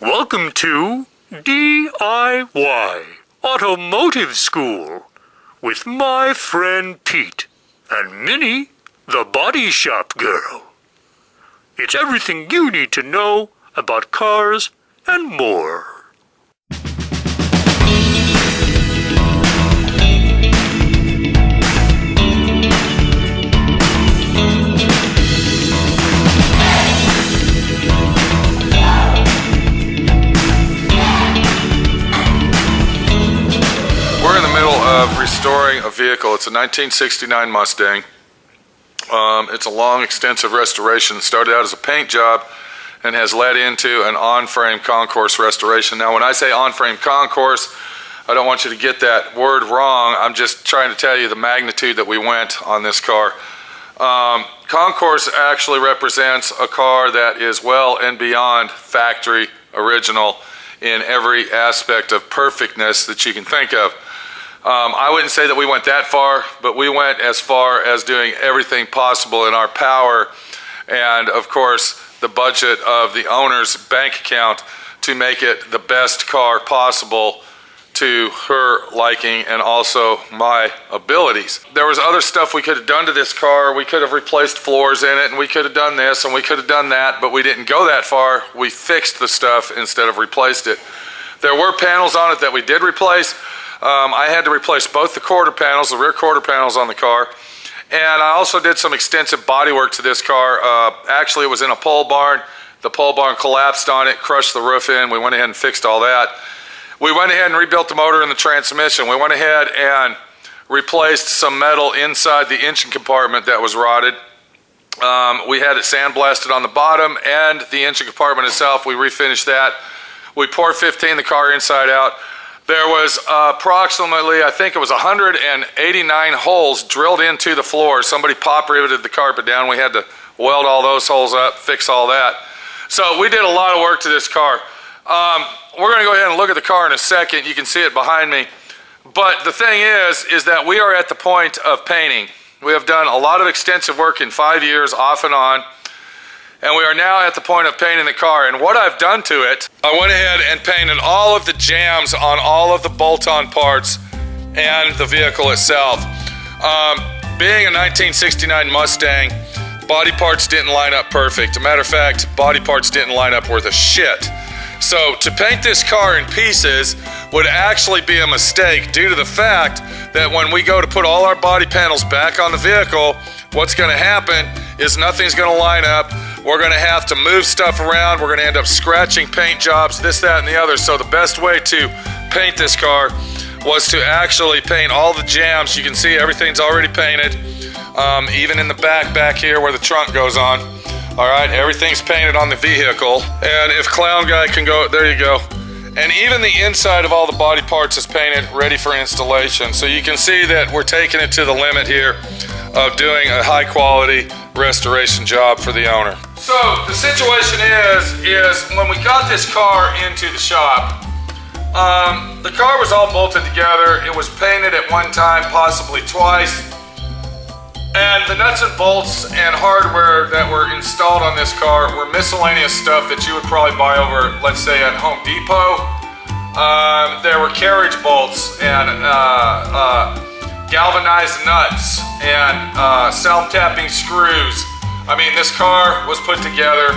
Welcome to D.I.Y. Automotive School with my friend Pete and Minnie, the body shop girl. It's everything you need to know about cars and more. We're in the middle of restoring a vehicle. It's a 1969 Mustang. It's a long, extensive restoration. It started out as a paint job and has led into an on-frame concourse restoration. Now, when I say on-frame concourse, I don't want you to get that word wrong. I'm just trying to tell you the magnitude that we went on this car. Concourse actually represents a car that is well and beyond factory original in every aspect of perfectness that you can think of. I wouldn't say that we went that far, but we went as far as doing everything possible in our power and, of course, the budget of the owner's bank account to make it the best car possible to her liking and also my abilities. There was other stuff we could have done to this car. We could have replaced floors in it, and we could have done this, and we could have done that, but we didn't go that far. We fixed the stuff instead of replaced it. There were panels on it that we did replace. I had to replace both the quarter panels, the rear quarter panels on the car, and I also did some extensive body work to this car. Actually, it was in a pole barn. The pole barn collapsed on it, crushed the roof in. We went ahead and fixed all that. We went ahead and rebuilt the motor and the transmission. We went ahead and replaced some metal inside the engine compartment that was rotted. We had it sandblasted on the bottom and the engine compartment itself. We refinished that. We poured 15 the car inside out. There was approximately, I think it was 189 holes drilled into the floor. Somebody pop riveted the carpet down. We had to weld all those holes up, fix all that. So we did a lot of work to this car. We're going to go ahead and look at the car in a second. You can see it behind me. But the thing is that we are at the point of painting. We have done a lot of extensive work in 5 years, off and on. And we are now at the point of painting the car. And what I've done to it, I went ahead and painted all of the jams on all of the bolt-on parts and the vehicle itself. Being a 1969 Mustang, body parts didn't line up perfect. As a matter of fact, body parts didn't line up worth a shit. So to paint this car in pieces would actually be a mistake due to the fact that when we go to put all our body panels back on the vehicle, what's going to happen is nothing's going to line up. We're going to have to move stuff around. We're going to end up scratching paint jobs, this, that, and the other. So the best way to paint this car was to actually paint all the jams. You can see everything's already painted, even in the back here where the trunk goes on. All right, everything's painted on the vehicle. And if Clown Guy can go, there you go. And even the inside of all the body parts is painted, ready for installation. So you can see that we're taking it to the limit here of doing a high quality restoration job for the owner. So the situation is when we got this car into the shop, the car was all bolted together. It was painted at one time, possibly twice. And the nuts and bolts and hardware that were installed on this car were miscellaneous stuff that you would probably buy over, let's say, at Home Depot. There were carriage bolts and galvanized nuts and self-tapping screws. I mean, this car was put together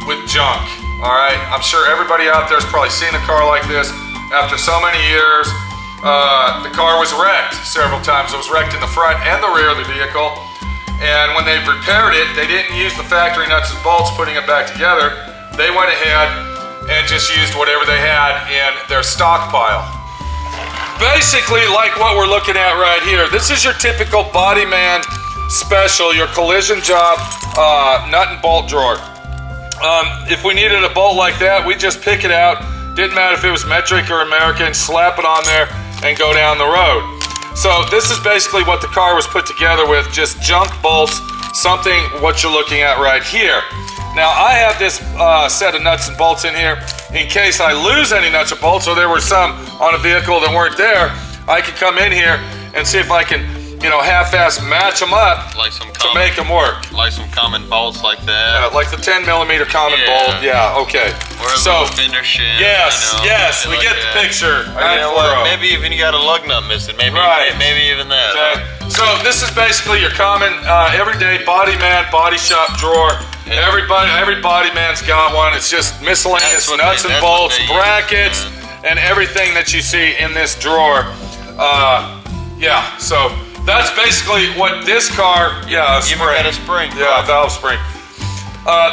with junk, all right? I'm sure everybody out there's probably seen a car like this. After so many years, the car was wrecked several times. It was wrecked in the front and the rear of the vehicle. And when they repaired it, they didn't use the factory nuts and bolts putting it back together. They went ahead and just used whatever they had in their stockpile. Basically, like what we're looking at right here, this is your typical Bodyman special, your collision job nut and bolt drawer. If we needed a bolt like that, we'd just pick it out. Didn't matter if it was metric or American, slap it on there and go down the road. So this is basically what the car was put together with, just junk bolts, something what you're looking at right here. Now I have this set of nuts and bolts in here in case I lose any nuts or bolts, or there were some on a vehicle that weren't there. I can come in here and see if I can, half-ass match them up to make them work. Like some common bolts like that? Like the 10 millimeter common bolt, yeah, okay. Or a So, little fender shim. yes, you know, yes, we like get that. the picture. Or, you know what? 940. Maybe even you got a lug nut missing. Maybe, Right. maybe even that. Okay. So this is basically your common everyday Bodyman body shop drawer. Every Bodyman's got one. It's just miscellaneous nuts and bolts, brackets, and everything that you see in this drawer. Yeah, so that's basically what this car, yeah, a You spring. got a spring. Yeah, a valve spring.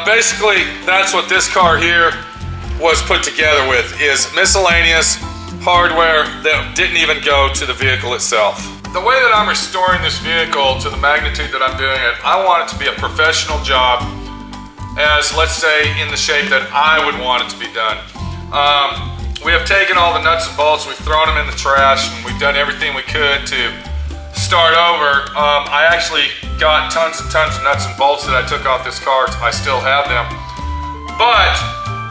Basically, that's what this car here was put together with, is miscellaneous hardware that didn't even go to the vehicle itself. The way that I'm restoring this vehicle to the magnitude that I'm doing it, I want it to be a professional job, as let's say in the shape that I would want it to be done. We have taken all the nuts and bolts, we've thrown them in the trash, and we've done everything we could to start over. I actually got tons and tons of nuts and bolts that I took off this car. I still have them. But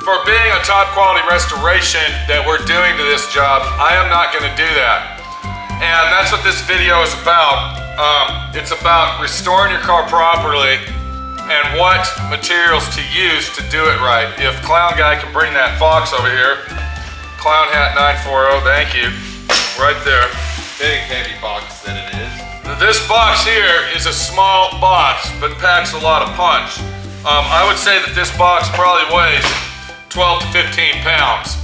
for being a top quality restoration that we're doing to this job, I am not going to do that. And that's what this video is about. It's about restoring your car properly and what materials to use to do it right. If Clown Guy can bring that box over here, Clown Hat 940, thank you, right there. Big heavy box that it is. This box here is a small box, but packs a lot of punch. I would say that this box probably weighs 12 to 15 pounds.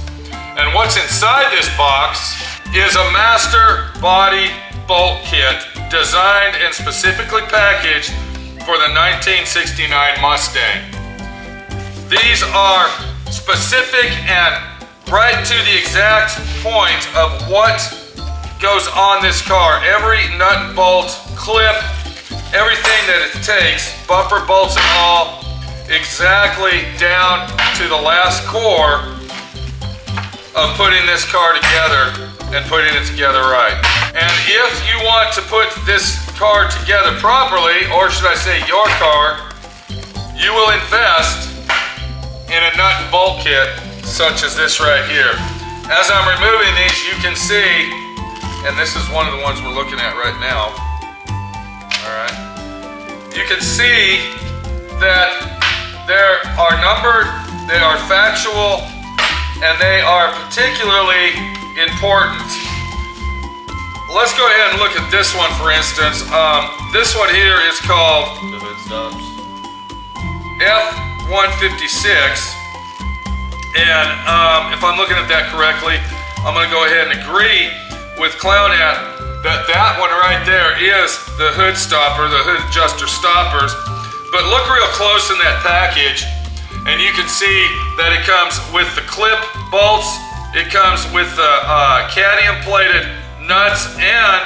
And what's inside this box is a master body bolt kit designed and specifically packaged for the 1969 Mustang. These are specific and right to the exact point of what goes on this car. Every nut and bolt, clip, everything that it takes, bumper bolts and all, exactly down to the last core of putting this car together and putting it together right. And if you want to put this car together properly, or should I say your car, you will invest in a nut and bolt kit such as this right here. As I'm removing these, you can see, and this is one of the ones we're looking at right now. All right. You can see that there are numbered, they are factual, and they are particularly important. Let's go ahead and look at this one, for instance. This one here is called The hood stops. F-156. And if I'm looking at that correctly, I'm going to go ahead and agree with Clown Hat that that one right there is the hood stopper, the hood adjuster stoppers. But look real close in that package, and you can see that it comes with the clip bolts, it comes with the cadmium plated nuts and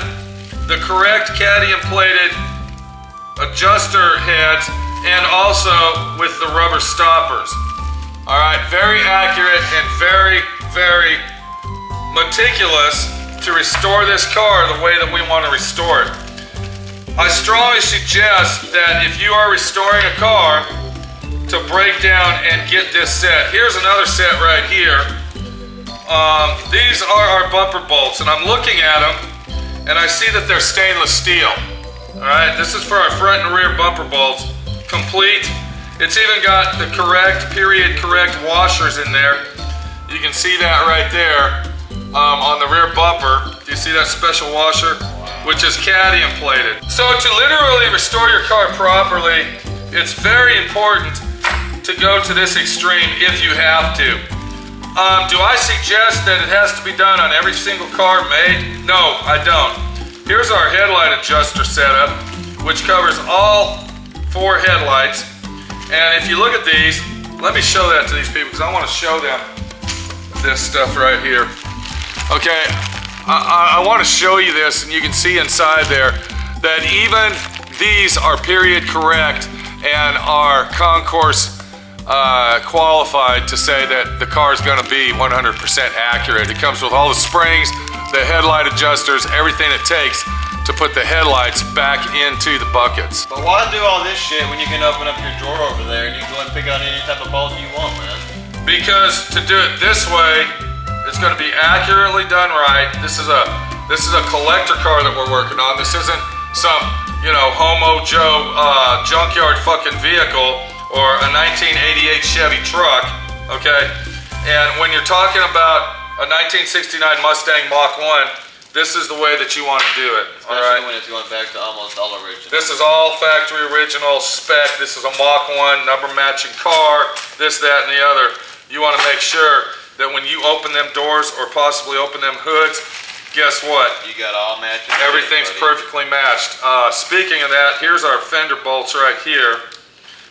the correct cadmium plated adjuster heads, and also with the rubber stoppers. All right, very accurate and very, very meticulous to restore this car the way that we want to restore it. I strongly suggest that if you are restoring a car, to break down and get this set. Here's another set right here. These are our bumper bolts, and I'm looking at them, and I see that they're stainless steel. All right, this is for our front and rear bumper bolts, complete. It's even got the correct washers in there. You can see that right there on the rear bumper. Do you see that special washer? Which is cadmium plated. So to literally restore your car properly, it's very important to go to this extreme if you have to. Do I suggest that it has to be done on every single car made? No, I don't. Here's our headlight adjuster setup, which covers all 4 headlights. And if you look at these, let me show that to these people because I want to show them this stuff right here. Okay, I want to show you this, and you can see inside there that even these are period correct and are concourse qualified to say that the car is going to be 100% accurate. It comes with all the springs, the headlight adjusters, everything it takes to put the headlights back into the buckets. But why do all this shit when you can open up your drawer over there and you can go and pick out any type of bolt you want, man? Because to do it this way, it's going to be accurately done right. This is a collector car that we're working on. This isn't some, Homo Joe junkyard fucking vehicle or a 1988 Chevy truck, okay? And when you're talking about a 1969 Mustang Mach 1, this is the way that you want to do it. Especially all right? when it's going back to almost all original. This is all factory original spec. This is a Mach 1 number matching car, this, that, and the other. You want to make sure that when you open them doors or possibly open them hoods, guess what? You got all matching. Everything's perfectly matched. Speaking of that, here's our fender bolts right here.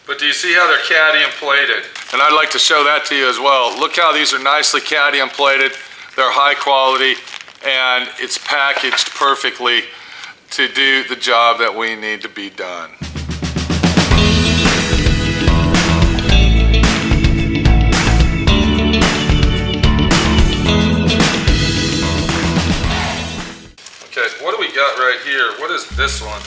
But do you see how they're cadmium plated? And I'd like to show that to you as well. Look how these are nicely cadmium plated. They're high quality and it's packaged perfectly to do the job that we need to be done. Okay, what do we got right here? What is this one?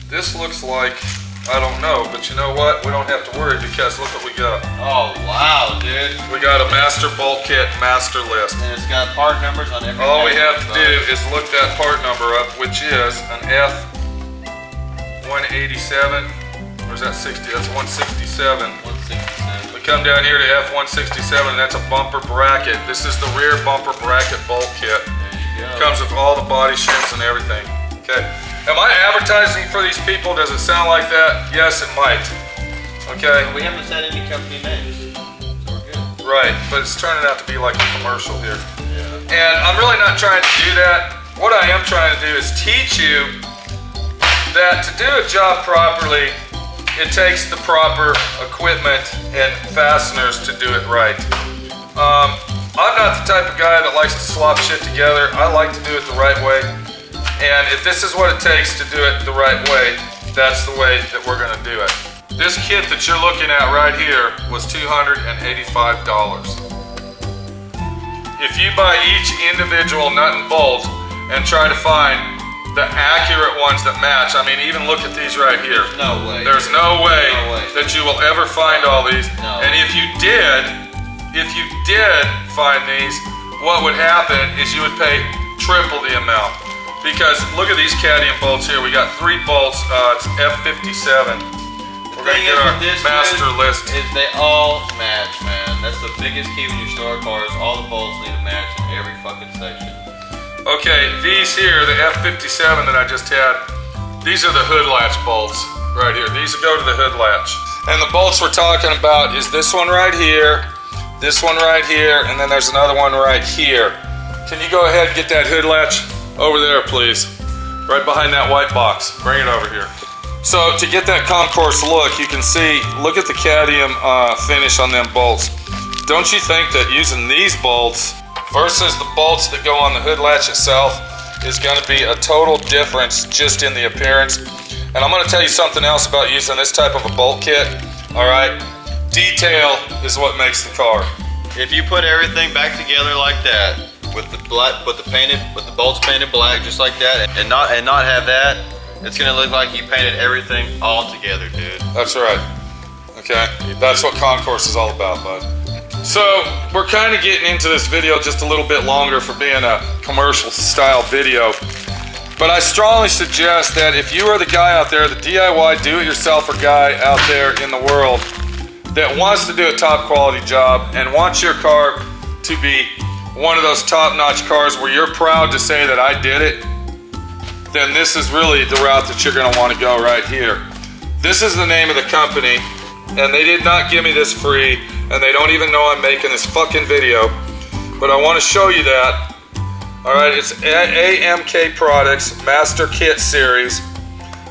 This looks like, I don't know, but you know what? We don't have to worry because look what we got. Oh, wow, dude. We got a master bolt kit, master list. And it's got part numbers on every All we have to do is look that part number up, which is an F187, or is that 60? That's 167. 167. We come down here to F167, and that's a bumper bracket. This is the rear bumper bracket bolt kit. There you go. Comes with all the body shims and everything. Okay. Am I advertising for these people? Does it sound like that? Yes, it might. Okay. We haven't said any company names, so we're good. Right, but it's turning out to be like a commercial here. Yeah. And I'm really not trying to do that. What I am trying to do is teach you that to do a job properly, it takes the proper equipment and fasteners to do it right. I'm not the type of guy that likes to slop shit together. I like to do it the right way. And if this is what it takes to do it the right way, that's the way that we're gonna do it. This kit that you're looking at right here was $285. If you buy each individual nut and bolt and try to find the accurate ones that match, I mean, even look at these right here. No way. There's no way that you will ever find all these. No. And if you did find these, what would happen is you would pay triple the amount. Because look at these cadmium bolts here. We got 3 bolts. It's F57. We're gonna get our master list. Is they all match, man. That's the biggest key when you store cars. All the bolts need to match in every fucking section. Okay, these here, the F57 that I just had, these are the hood latch bolts right here. These go to the hood latch. And the bolts we're talking about is this one right here, this one right here, and then there's another one right here. Can you go ahead and get that hood latch over there, please? Right behind that white box. Bring it over here. So to get that concourse look, you can see, look at the cadmium finish on them bolts. Don't you think that using these bolts versus the bolts that go on the hood latch itself is going to be a total difference just in the appearance? And I'm going to tell you something else about using this type of a bolt kit. All right, detail is what makes the car. If you put everything back together like that, with the black, with the bolts painted black, just like that, and not have that, it's gonna look like you painted everything all together, dude. That's right. Okay, that's what concourse is all about, bud. So we're kind of getting into this video just a little bit longer for being a commercial style video. But I strongly suggest that if you are the guy out there, the DIY do-it-yourselfer guy out there in the world that wants to do a top quality job and wants your car to be one of those top-notch cars where you're proud to say that I did it, then this is really the route that you're going to want to go right here. This is the name of the company, and they did not give me this free, and they don't even know I'm making this fucking video, but I want to show you that. Alright, it's AMK Products Master Kit Series.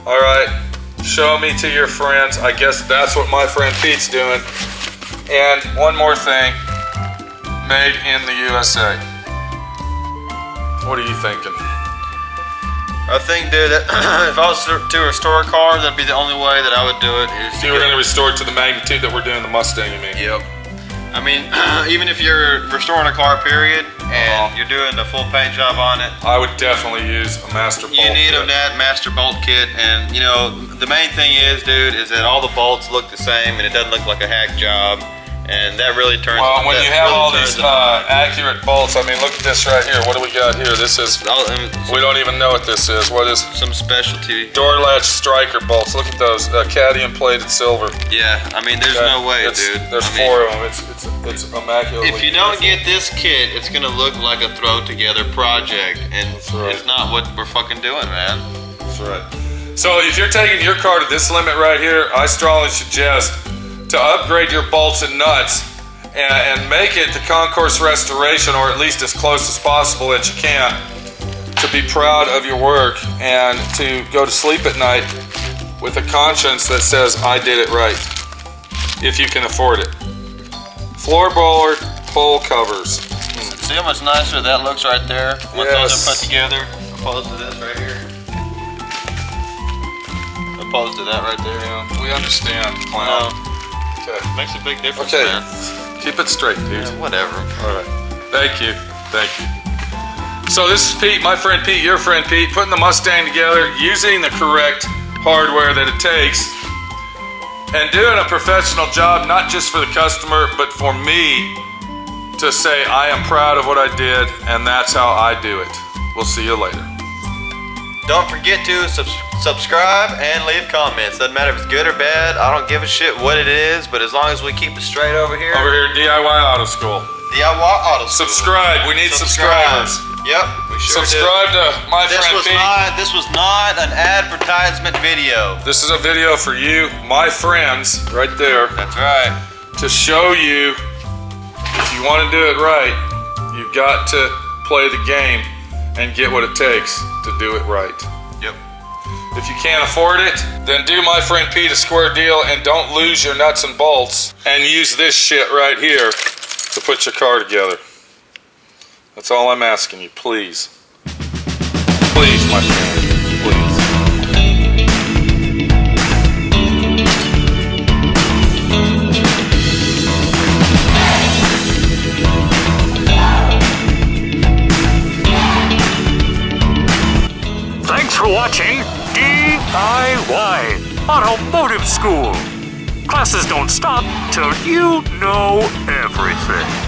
Alright, show me to your friends. I guess that's what my friend Pete's doing. And one more thing. Made in the USA. What are you thinking? I think, dude, that if I was to restore a car, that'd be the only way that I would do it. So you were going to restore it to the magnitude that we're doing the Mustang, you mean? Yep. I mean, even if you're restoring a car, period, and you're doing the full paint job on it, I would definitely use a master bolt you need kit. that master bolt kit. And the main thing is, dude, is that all the bolts look the same and it doesn't look like a hack job. and that really turns. Well, when that you have really all turns these it on. accurate bolts, I mean, look at this right here. What do we got here? This is, we don't even know what this is. What is? Some specialty. Door latch striker bolts. Look at those, cadmium plated silver. Yeah, I mean, there's no way, dude. There's four of them. It's immaculately. If you don't get this kit, it's gonna look like a throw together project, and right. it's not what we're fucking doing, man. That's right. So if you're taking your car to this limit right here, I strongly suggest to upgrade your bolts and nuts and make it to concourse restoration, or at least as close as possible that you can, to be proud of your work and to go to sleep at night with a conscience that says, I did it right, if you can afford it. Floorboard hole covers. See how much nicer that looks right there? Once Yes. those are put together, opposed to this right here. Opposed to that right there. Yeah, we understand, clown. Okay. Makes a big difference, Okay. man. Keep it straight, dude. Yeah, whatever. All right. Thank you. Thank you. So this is Pete, my friend Pete, your friend Pete, putting the Mustang together, using the correct hardware that it takes, and doing a professional job, not just for the customer, but for me to say I am proud of what I did, and that's how I do it. We'll see you later. Don't forget to subscribe and leave comments. Doesn't matter if it's good or bad. I don't give a shit what it is, but as long as we keep it straight over here. Over here, D.I.Y Auto School. D.I.Y Auto School. Subscribe. We need subscribers. Yep, we sure Subscribe do. to my friend Pete. This was not an advertisement video. This is a video for you, my friends, right there, That's right. to show you if you want to do it right, you've got to play the game and get what it takes to do it right. Yep. If you can't afford it, then do my friend Pete a square deal and don't lose your nuts and bolts and use this shit right here to put your car together. That's all I'm asking you, please. Please, my friend, please. Thanks for watching D.I.Y. Automotive School. Classes don't stop till you know everything.